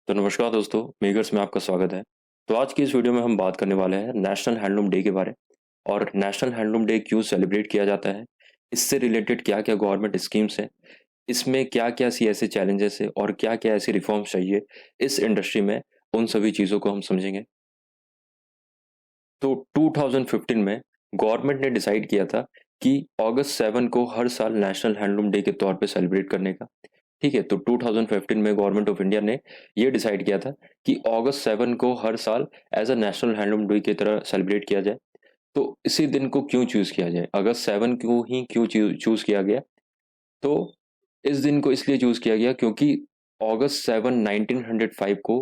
तो नमस्कार दोस्तों, मेगर्स में आपका स्वागत है। तो आज की इस वीडियो में हम बात करने वाले हैं नेशनल हैंडलूम डे के बारे और नेशनल हैंडलूम डे क्यों सेलिब्रेट किया जाता है, इससे रिलेटेड क्या-क्या गवर्नमेंट स्कीम्स हैं, इसमें क्या-क्या सी ऐसे चैलेंजेस है और क्या-क्या ऐसे रिफॉर्म्स चाहिए इस इंडस्ट्री में, उन सभी चीज़ों को हम समझेंगे। तो 2015 में गवर्नमेंट ने डिसाइड किया था कि अगस्त 7 को हर साल नेशनल हैंडलूम डे के तौर पे सेलिब्रेट करने का। ठीक है, तो 2015 में गवर्नमेंट ऑफ इंडिया ने ये डिसाइड किया था कि अगस्त 7 को हर साल as a national handloom day की तरह सेलिब्रेट किया जाए। तो इसी दिन को क्यों चूज किया जाए, अगस्त 7 को ही क्यों चूज किया गया? तो इस दिन को इसलिए चूज किया गया क्योंकि अगस्त 7 1905 को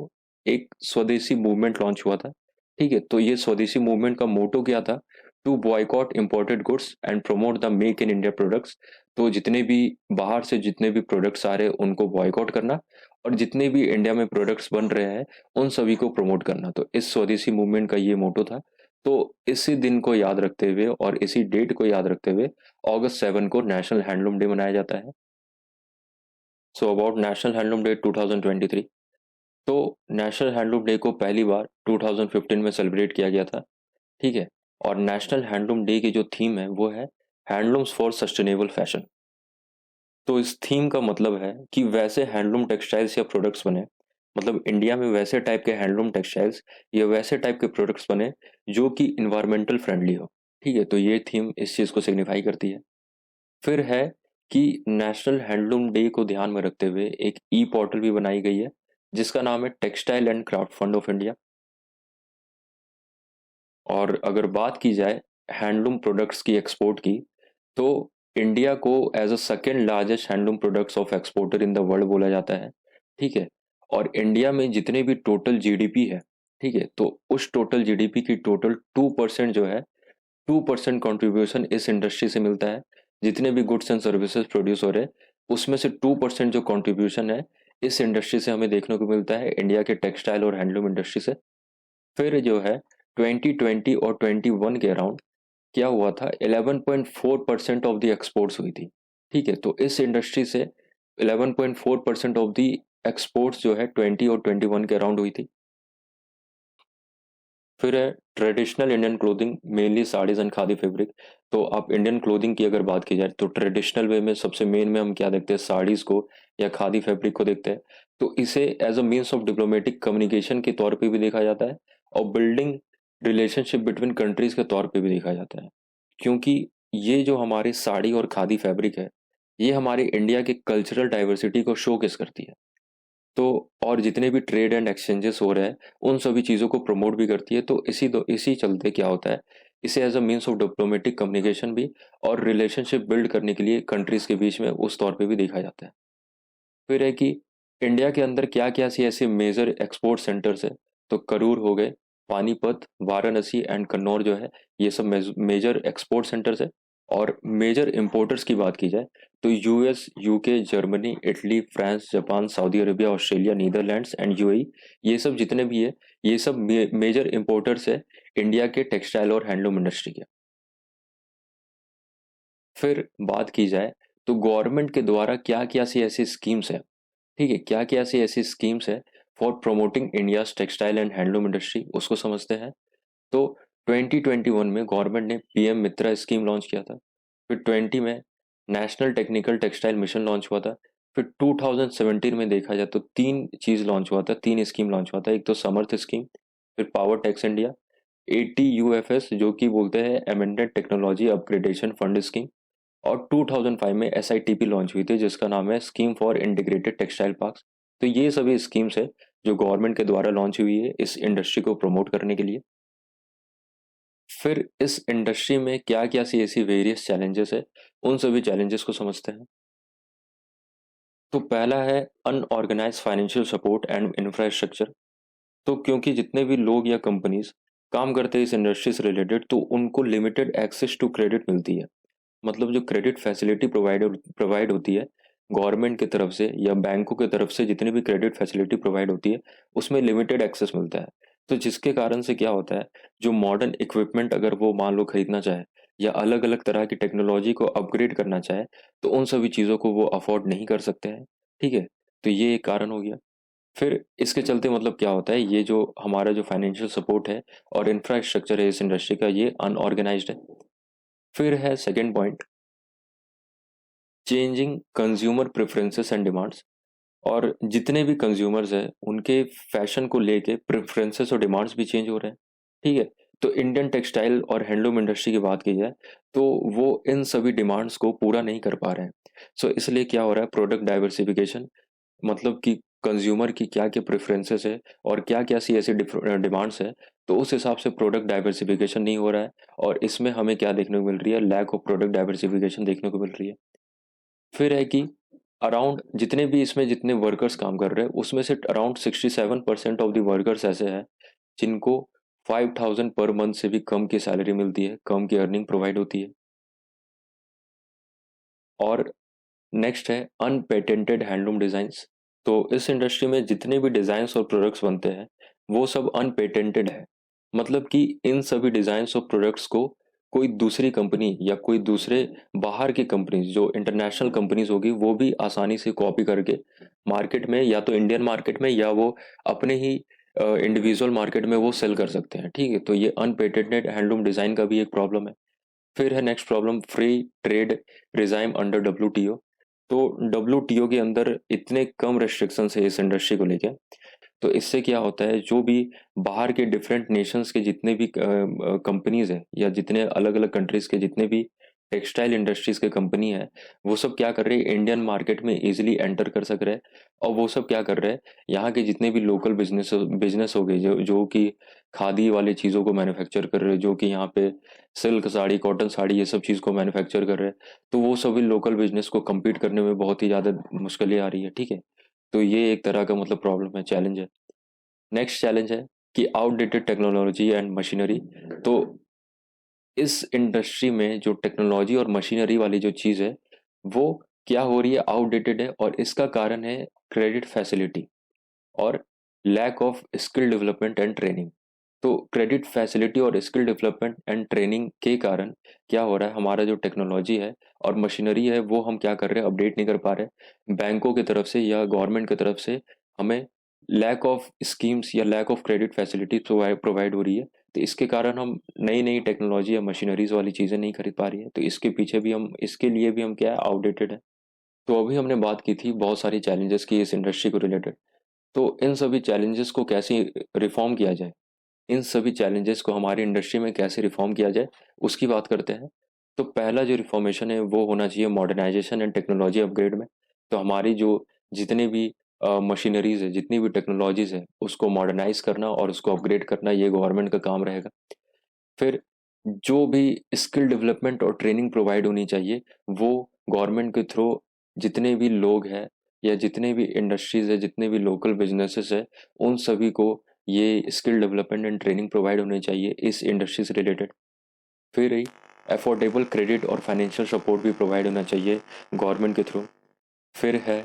एक स्वदेशी मूवमेंट लॉन्च हुआ था। ठीक है, तो ये स्वदेशी मूवमेंट का मोटो क्या था? To boycott imported goods and promote the make in India products. तो जितने भी बाहर से जितने भी प्रोडक्ट्स आ रहे हैं उनको बॉयकॉट करना और जितने भी इंडिया में प्रोडक्ट्स बन रहे हैं उन सभी को प्रमोट करना। तो इस स्वदेशी मूवमेंट का ये मोटो था। तो इसी दिन को याद रखते हुए और इसी डेट को याद रखते हुए अगस्त 7 को नेशनल हैंडलूम डे मनाया जाता है। So about national handloom day 2023। तो नेशनल हैंडलूम डे को पहली बार 2015 में सेलिब्रेट किया गया था। ठीक है, और नेशनल हैंडलूम डे की जो थीम है वो है हैंडलूम्स फॉर सस्टेनेबल फैशन। तो इस थीम का मतलब है कि वैसे हैंडलूम टेक्सटाइल्स या प्रोडक्ट्स बने, मतलब इंडिया में वैसे टाइप के हैंडलूम टेक्सटाइल्स या वैसे टाइप के प्रोडक्ट्स बने जो कि इन्वायरमेंटल फ्रेंडली हो। ठीक है, तो ये थीम इस चीज़ को सिग्निफाई करती है। फिर है कि नेशनल हैंडलूम डे को ध्यान में रखते हुए एक ई पोर्टल भी बनाई गई है जिसका नाम है textile and craft fund of India. और अगर बात की जाए हैंडलूम प्रोडक्ट्स की एक्सपोर्ट की, तो इंडिया को as a second largest handloom products of exporter in the world बोला जाता है। ठीक है, और इंडिया में जितने भी टोटल जीडीपी है, ठीक है, तो उस टोटल जीडीपी की टोटल 2% जो है, 2% कॉन्ट्रीब्यूशन इस इंडस्ट्री से मिलता है। जितने भी गुड्स एंड सर्विसेज प्रोड्यूस हो रहे हैं उसमें से 2% जो कॉन्ट्रीब्यूशन है इस इंडस्ट्री से हमें देखने को मिलता है, इंडिया के टेक्सटाइल और हैंडलूम इंडस्ट्री से। फिर जो है 2020 और 21 के अराउंड क्या हुआ था, 11.4% ऑफ द एक्सपोर्ट्स हुई थी। ठीक है, तो इस इंडस्ट्री से 11.4% ऑफ द एक्सपोर्ट्स जो है 20 और 21 के अराउंड हुई थी। फिर है traditional Indian clothing, mainly saris and khadi fabric. तो आप इंडियन क्लोथिंग की अगर बात की जाए तो ट्रेडिशनल वे में सबसे मेन में हम क्या देखते हैं, साड़ीज को या खादी फैब्रिक को देखते हैं। तो इसे as a means of diplomatic communication के तौर पे भी देखा जाता है और बिल्डिंग रिलेशनशिप बिटवीन कंट्रीज के तौर पे भी देखा जाता है। क्योंकि ये जो हमारी साड़ी और खादी फैब्रिक है, ये हमारी इंडिया के कल्चरल डाइवर्सिटी को शोकेस करती है। तो और जितने भी ट्रेड एंड एक्सचेंजेस हो रहे हैं उन सभी चीज़ों को प्रमोट भी करती है। तो इसी चलते क्या होता है, इसे as a means of diplomatic communication भी और रिलेशनशिप बिल्ड करने के लिए कंट्रीज के बीच में उस तौर पे भी देखा जाता है। फिर है कि इंडिया के अंदर क्या क्या सी ऐसे मेजर एक्सपोर्ट सेंटर्स है। तो करूर हो गए, पानीपत, वाराणसी एंड कन्नौर जो है, ये सब मेजर एक्सपोर्ट सेंटर्स है। और मेजर इंपोर्टर्स की बात की जाए तो US, UK, Germany, Italy, France, Japan, Saudi Arabia, Australia, Netherlands and UAE, ये सब जितने भी है, ये सब मेजर इंपोर्टर्स है इंडिया के टेक्सटाइल और हैंडलूम इंडस्ट्री के। फिर बात की जाए तो गवर्नमेंट के द्वारा क्या क्या सी ऐसी स्कीम्स है, ठीक है, क्या क्या सी ऐसी स्कीम्स है for promoting India's textile and handloom industry, उसको समझते हैं। तो 2021 में गवर्नमेंट ने पीएम मित्रा स्कीम लॉन्च किया था। फिर 20 में national technical textile mission launch हुआ था। फिर 2017 में देखा जाए तो तीन चीज लॉन्च हुआ था, तीन स्कीम लॉन्च हुआ था। एक तो समर्थ स्कीम, फिर पावर टैक्स इंडिया, एटीयूएफएस जो कि बोलते हैं amended technology upgradation fund scheme, और 2005 में एसआईटीपी लॉन्च हुई थी जिसका नाम है scheme for integrated textile parks. तो ये सभी स्कीम्स है जो गवर्नमेंट के द्वारा लॉन्च हुई है इस इंडस्ट्री को प्रमोट करने के लिए। फिर इस इंडस्ट्री में क्या क्या सी ऐसी वेरियस चैलेंजेस है, उन सभी चैलेंजेस को समझते हैं। तो पहला है unorganised financial support and infrastructure. तो क्योंकि जितने भी लोग या कंपनीज काम करते हैं इस इंडस्ट्री से रिलेटेड तो उनको लिमिटेड एक्सेस टू क्रेडिट मिलती है। मतलब जो क्रेडिट फैसिलिटी प्रोवाइड होती है गवर्नमेंट की तरफ से या बैंकों की तरफ से, जितनी भी क्रेडिट फैसिलिटी प्रोवाइड होती है उसमें लिमिटेड एक्सेस मिलता है। तो जिसके कारण से क्या होता है, जो मॉडर्न इक्विपमेंट अगर वो मान लो खरीदना चाहे या अलग अलग तरह की टेक्नोलॉजी को अपग्रेड करना चाहे तो उन सभी चीज़ों को वो अफोर्ड नहीं कर सकते हैं। ठीक है, तो ये एक कारण हो गया। फिर इसके चलते मतलब क्या होता है, ये जो हमारा जो फाइनेंशियल सपोर्ट है और इंफ्रास्ट्रक्चर है इस इंडस्ट्री का, ये अनऑर्गेनाइज्ड है। फिर है second point, changing consumer preferences and demands. और जितने भी कंज्यूमर्स हैं उनके फैशन को लेके प्रेफरेंसेस और डिमांड्स भी चेंज हो रहे हैं। ठीक है, तो इंडियन टेक्सटाइल और हैंडलूम इंडस्ट्री की बात की जाए तो वो इन सभी डिमांड्स को पूरा नहीं कर पा रहे हैं। सो इसलिए क्या हो रहा है, प्रोडक्ट डाइवर्सिफिकेशन, मतलब कि कंज्यूमर की क्या क्या प्रेफरेंसेस है और क्या क्या सी ऐसी डिमांड्स है, तो उस हिसाब से प्रोडक्ट डाइवर्सिफिकेशन नहीं हो रहा है। और इसमें हमें क्या देखने को मिल रही है, लैक ऑफ प्रोडक्ट डाइवर्सिफिकेशन देखने को मिल रही है। फिर है कि अराउंड जितने भी इसमें जितने वर्कर्स काम कर रहे हैं उसमें से अराउंड 67% ऑफ द वर्कर्स ऐसे हैं जिनको 5,000 पर मंथ से भी कम की सैलरी मिलती है, कम की अर्निंग प्रोवाइड होती है। और नेक्स्ट है अनपेटेंटेड हैंडलूम डिजाइन्स। तो इस इंडस्ट्री में जितने भी डिजाइन्स और प्रोडक्ट्स बनते हैं वो सब अनपेटेंटेड है। मतलब कि इन सभी डिजाइन्स और प्रोडक्ट्स को कोई दूसरी कंपनी या कोई दूसरे बाहर की कंपनीज जो इंटरनेशनल कंपनीज होगी वो भी आसानी से कॉपी करके मार्केट में, या तो इंडियन मार्केट में या वो अपने ही इंडिविजुअल मार्केट में वो सेल कर सकते हैं। ठीक है, तो ये अनपेटेंटेड हैंडलूम डिजाइन का भी एक प्रॉब्लम है। फिर है next problem, free trade regime under WTO. तो डब्ल्यूटीओ के अंदर इतने कम रेस्ट्रिक्शंस है इस इंडस्ट्री को लेके, तो इससे क्या होता है, जो भी बाहर के डिफरेंट नेशंस के जितने भी कंपनीज है या जितने अलग अलग कंट्रीज के जितने भी टेक्सटाइल इंडस्ट्रीज के कंपनी है, वो सब क्या कर रहे हैं, इंडियन मार्केट में इजीली एंटर कर सक रहे हैं। और वो सब क्या कर रहे हैं, यहाँ के जितने भी लोकल बिजनेस हो गए जो कि खादी वाली चीज़ों को मैन्युफैक्चर कर रहे हैं, जो कि यहाँ पे सिल्क साड़ी, कॉटन साड़ी, ये सब चीज़ को मैन्युफैक्चर कर रहे हैं, तो वो सभी लोकल बिजनेस को compete करने में बहुत ही ज़्यादा मुश्किलें आ रही है। ठीक है, तो ये एक तरह का मतलब प्रॉब्लम है, चैलेंज है। नेक्स्ट चैलेंज है कि आउटडेटेड टेक्नोलॉजी एंड मशीनरी। तो इस इंडस्ट्री में जो टेक्नोलॉजी और मशीनरी वाली जो चीज़ है वो क्या हो रही है, आउटडेटेड है। और इसका कारण है क्रेडिट फैसिलिटी और lack of skill development and training. तो क्रेडिट फैसिलिटी और स्किल डेवलपमेंट एंड ट्रेनिंग के कारण क्या हो रहा है, हमारा जो टेक्नोलॉजी है और मशीनरी है वो हम क्या कर रहे हैं, अपडेट नहीं कर पा रहे। बैंकों की तरफ से या गवर्नमेंट की तरफ से हमें लैक ऑफ स्कीम्स या lack of credit facility provide हो रही है। तो इसके कारण हम नई नई टेक्नोलॉजी या मशीनरीज वाली चीज़ें नहीं खरीद पा रही है। तो इसके पीछे भी हम, इसके लिए भी हम क्या है, आउटडेटेड है। तो अभी हमने बात की थी बहुत सारी चैलेंजेस की इस इंडस्ट्री को रिलेटेड। तो इन सभी चैलेंजेस को कैसे रिफॉर्म किया जाए, इन सभी चैलेंजेस को हमारी इंडस्ट्री में कैसे रिफॉर्म किया जाए, उसकी बात करते हैं। तो पहला जो रिफॉर्मेशन है वो होना चाहिए मॉडर्नाइजेशन एंड टेक्नोलॉजी अपग्रेड में। तो हमारी जो जितने भी मशीनरीज है, जितनी भी टेक्नोलॉजीज है, उसको मॉडर्नाइज करना और उसको अपग्रेड करना, ये गवर्नमेंट का काम रहेगा। फिर जो भी स्किल डेवलपमेंट और ट्रेनिंग प्रोवाइड होनी चाहिए वो गवर्नमेंट के थ्रू, जितने भी लोग हैं या जितने भी इंडस्ट्रीज है, जितने भी लोकल बिजनेसेस है, उन सभी को ये skill development and training provide होनी चाहिए इस इंडस्ट्री से रिलेटेड। फिर रही अफोर्डेबल क्रेडिट और फाइनेंशियल सपोर्ट भी प्रोवाइड होना चाहिए गवर्नमेंट के थ्रू। फिर है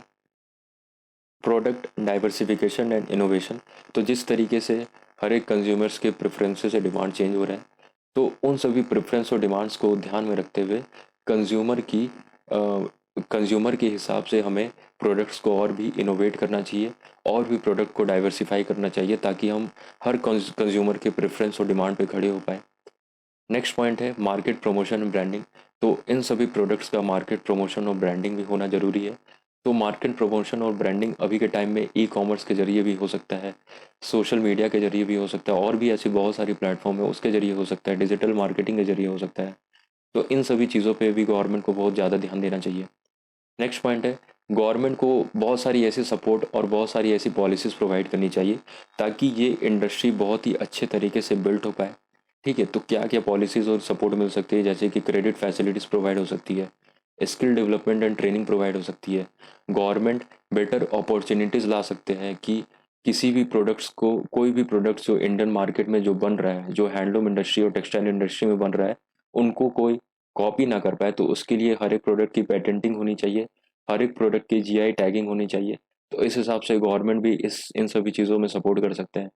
प्रोडक्ट डाइवर्सिफिकेशन एंड इनोवेशन। तो जिस तरीके से हर एक कंज्यूमर्स के प्रेफरेंसेस और डिमांड चेंज हो रहे हैं, तो उन सभी प्रेफरेंस और डिमांड्स को ध्यान में रखते हुए कंज्यूमर की कंज्यूमर के हिसाब से हमें प्रोडक्ट्स को और भी इनोवेट करना चाहिए और भी प्रोडक्ट को डाइवर्सिफाई करना चाहिए ताकि हम हर कंज्यूमर के प्रेफरेंस और डिमांड पे खड़े हो पाए। नेक्स्ट पॉइंट है मार्केट प्रमोशन एंड ब्रांडिंग। तो इन सभी प्रोडक्ट्स का मार्केट प्रमोशन और ब्रांडिंग भी होना ज़रूरी है। तो मार्केट प्रमोशन और ब्रांडिंग अभी के टाइम में ई कॉमर्स के जरिए भी हो सकता है, सोशल मीडिया के जरिए भी हो सकता है, और भी ऐसी बहुत सारी प्लेटफॉर्म है उसके जरिए हो सकता है, डिजिटल मार्केटिंग के जरिए हो सकता है। तो इन सभी चीज़ों पे भी गवर्नमेंट को बहुत ज़्यादा ध्यान देना चाहिए। नेक्स्ट पॉइंट है गवर्नमेंट को बहुत सारी ऐसी सपोर्ट और बहुत सारी ऐसी पॉलिसीज़ प्रोवाइड करनी चाहिए ताकि ये इंडस्ट्री बहुत ही अच्छे तरीके से बिल्ट हो पाए। ठीक है, तो क्या क्या पॉलिसीज़ और सपोर्ट मिल सकती है, जैसे कि क्रेडिट फैसिलिटीज़ प्रोवाइड हो सकती है, skill development and training provide हो सकती है, गवर्नमेंट बेटर अपॉर्चुनिटीज़ ला सकते हैं कि किसी भी प्रोडक्ट्स को, कोई भी प्रोडक्ट्स जो इंडियन मार्केट में जो बन रहा है, जो हैंडलूम इंडस्ट्री और टेक्सटाइल इंडस्ट्री में बन रहा है, उनको कोई कॉपी ना कर पाए। तो उसके लिए हर एक प्रोडक्ट की पेटेंटिंग होनी चाहिए, हर एक प्रोडक्ट की जीआई टैगिंग होनी चाहिए। तो इस हिसाब से गवर्नमेंट भी इस इन सभी चीज़ों में सपोर्ट कर सकते हैं।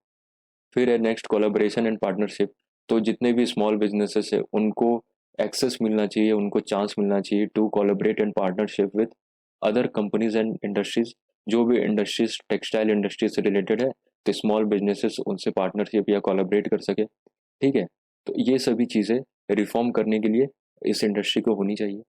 फिर है नेक्स्ट कोलैबोरेशन एंड पार्टनरशिप। तो जितने भी स्मॉल बिजनेसेस है उनको एक्सेस मिलना चाहिए, उनको चांस मिलना चाहिए to collaborate and partnership with other companies and industries जो भी इंडस्ट्रीज टेक्सटाइल इंडस्ट्री से रिलेटेड है, तो स्मॉल बिजनेसेस उनसे पार्टनरशिप या कोलैबोरेट कर सके। ठीक है, तो ये सभी चीज़ें रिफॉर्म करने के लिए इस इंडस्ट्री को होनी चाहिए।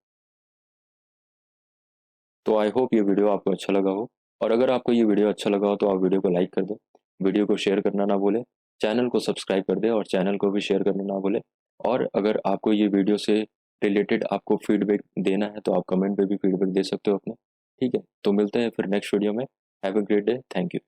तो आई होप ये वीडियो आपको अच्छा लगा हो, और अगर आपको ये वीडियो अच्छा लगा हो तो आप वीडियो को लाइक कर दो, वीडियो को शेयर करना ना भूलें, चैनल को सब्सक्राइब कर दें और चैनल को भी शेयर करना ना भूलें। और अगर आपको ये वीडियो से रिलेटेड आपको फीडबैक देना है तो आप कमेंट पे भी फीडबैक दे सकते हो अपने। ठीक है, तो मिलते हैं फिर नेक्स्ट वीडियो में। Have a great day, thank you.